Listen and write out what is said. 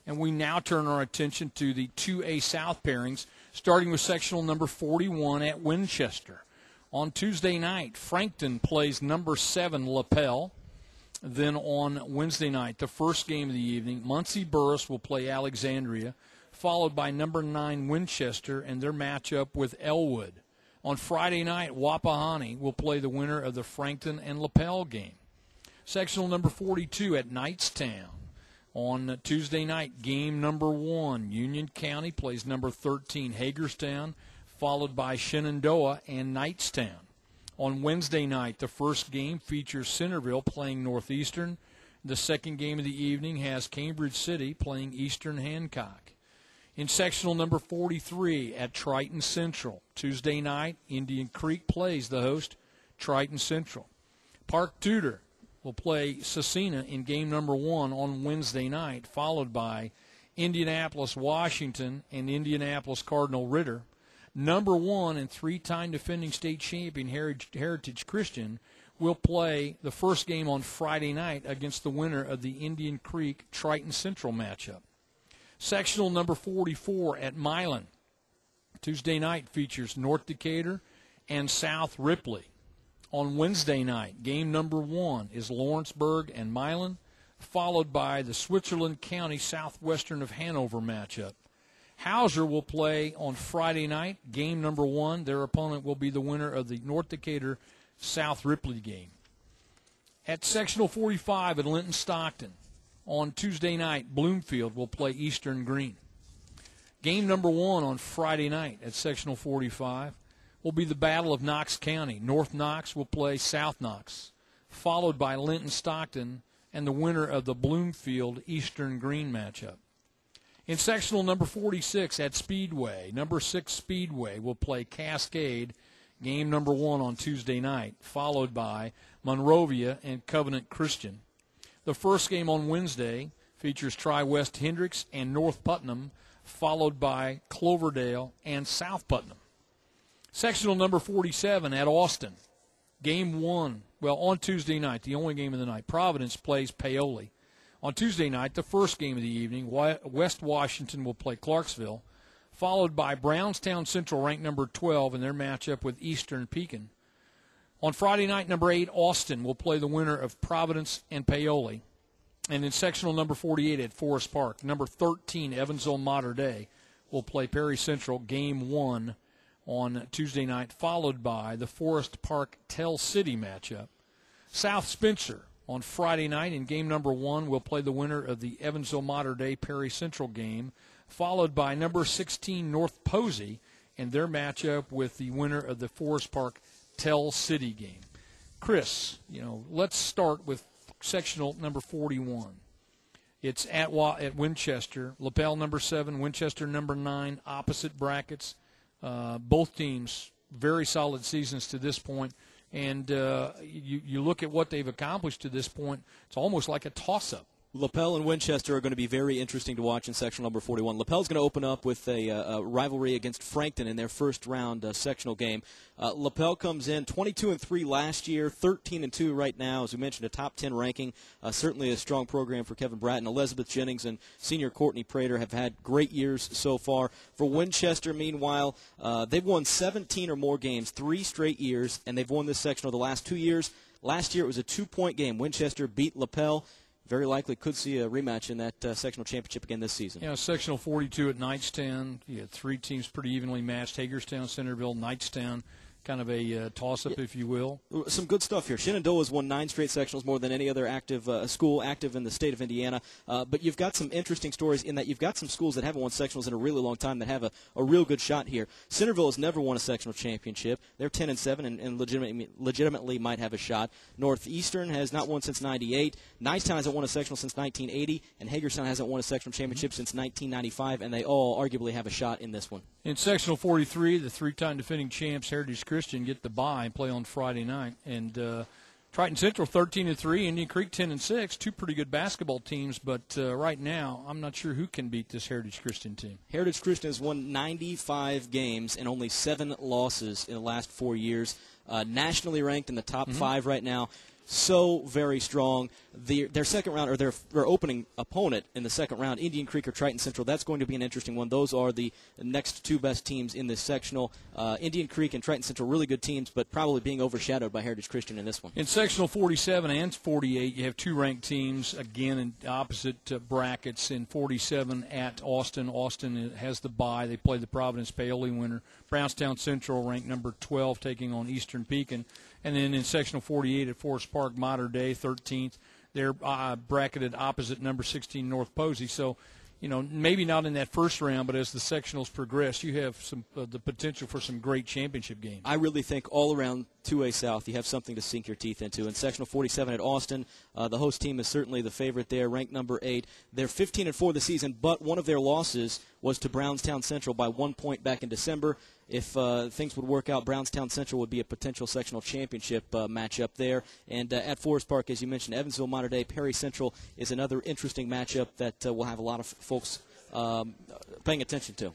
And we now turn our attention to the 2A South pairings, starting with sectional number 41 at Winchester. On Tuesday night, Frankton plays number 7 Lapel. Then on Wednesday night, the first game of the evening, Muncie Burris will play Alexandria, followed by number 9 Winchester and their matchup with Elwood. On Friday night, Wapahani will play the winner of the Frankton and Lapel game. Sectional number 42 at Knightstown. On Tuesday night, game number 1, Union County plays number 13 Hagerstown, followed by Shenandoah and Knightstown. On Wednesday night, the first game features Centerville playing Northeastern. The second game of the evening has Cambridge City playing Eastern Hancock. In sectional number 43 at Triton Central, Tuesday night, Indian Creek plays the host, Triton Central. Park Tudor will play Cecina in game number 1 on Wednesday night, followed by Indianapolis, Washington, and Indianapolis Cardinal Ritter. Number 1 and 3-time defending state champion Heritage Christian will play the first game on Friday night against the winner of the Indian Creek Triton Central matchup. Sectional number 44 at Milan. Tuesday night features North Decatur and South Ripley. On Wednesday night, game number 1 is Lawrenceburg and Milan, followed by the Switzerland County Southwestern of Hanover matchup. Hauser will play on Friday night, game number 1. Their opponent will be the winner of the North Decatur South Ripley game. At sectional 45 at Linton Stockton, on Tuesday night, Bloomfield will play Eastern Green. Game number 1 on Friday night at sectional 45 will be the Battle of Knox County. North Knox will play South Knox, followed by Linton Stockton and the winner of the Bloomfield Eastern Green matchup. In sectional number 46 at Speedway, number 6 Speedway will play Cascade, game number 1 on Tuesday night, followed by Monrovia and Covenant Christian. The first game on Wednesday features Tri-West Hendricks and North Putnam, followed by Cloverdale and South Putnam. Sectional number 47 at Austin. Game 1, on Tuesday night, the only game of the night, Providence plays Paoli. On Tuesday night, the first game of the evening, West Washington will play Clarksville, followed by Brownstown Central, ranked number 12, in their matchup with Eastern Pekin. On Friday night, number 8, Austin will play the winner of Providence and Paoli. And in sectional number 48 at Forest Park, number 13, Evansville Mater Dei will play Perry Central, game 1 on Tuesday night, followed by the Forest Park Tell City matchup. South Spencer on Friday night in game number 1 will play the winner of the Evansville Mater Dei Perry Central game, followed by number 16 North Posey and their matchup with the winner of the Forest Park Tell City game. Chris, let's start with sectional number 41. It's at Winchester. Lapel number 7, Winchester number 9, opposite brackets. Both teams, very solid seasons to this point. And you look at what they've accomplished to this point, it's almost like a toss-up. Lapel and Winchester are going to be very interesting to watch in sectional number 41. Lapel's going to open up with a rivalry against Frankton in their first-round sectional game. Lapel comes in 22-3 last year, 13-2 right now. As we mentioned, a top 10 ranking. Certainly a strong program for Kevin Bratton. Elizabeth Jennings and senior Courtney Prater have had great years so far. For Winchester, meanwhile, they've won 17 or more games 3 straight years, and they've won this sectional the last 2 years. Last year it was a 2-point game. Winchester beat Lapel. Very likely could see a rematch in that sectional championship again this season. Yeah, sectional 42 at Knightstown. You had 3 teams pretty evenly matched. Hagerstown, Centerville, Knightstown. Kind of a toss-up, if you will. Some good stuff here. Shenandoah has won 9 straight sectionals, more than any other active school active in the state of Indiana. But you've got some interesting stories in that you've got some schools that haven't won sectionals in a really long time that have a real good shot here. Centerville has never won a sectional championship. They're 10-7 and legitimately might have a shot. Northeastern has not won since '98. Knightstown hasn't won a sectional since 1980, and Hagerstown hasn't won a sectional championship since 1995, and they all arguably have a shot in this one. In sectional 43, the 3-time defending champs Heritage Christian get the bye and play on Friday night. And Triton Central 13-3, Indian Creek 10-6, 2 pretty good basketball teams. But right now, I'm not sure who can beat this Heritage Christian team. Heritage Christian has won 95 games and only 7 losses in the last 4 years. Nationally ranked in the top 5 right now. so very strong. Their second round, or their opening opponent in the second round, Indian Creek or Triton Central, that's going to be an interesting one. Those are the next two best teams in this sectional. Indian Creek and Triton Central, really good teams, but probably being overshadowed by Heritage Christian in this one. In sectional 47 and 48, you have two ranked teams, again, in opposite brackets. In 47 at Austin. Austin has the bye. They play the Providence Paoli winner. Brownstown Central ranked number 12, taking on Eastern Pekin. And then in sectional 48 at Forest Park, Mater Dei, 13th. They're bracketed opposite number 16, North Posey. So, maybe not in that first round, but as the sectionals progress, you have some the potential for some great championship games. I really think all around 2A South, you have something to sink your teeth into. In sectional 47 at Austin, the host team is certainly the favorite there, ranked number 8. They're 15-4 this season, but one of their losses was to Brownstown Central by 1 point back in December. If things would work out, Brownstown Central would be a potential sectional championship matchup there. And at Forest Park, as you mentioned, Evansville, Mater Dei, Perry Central is another interesting matchup that we'll have a lot of folks paying attention to.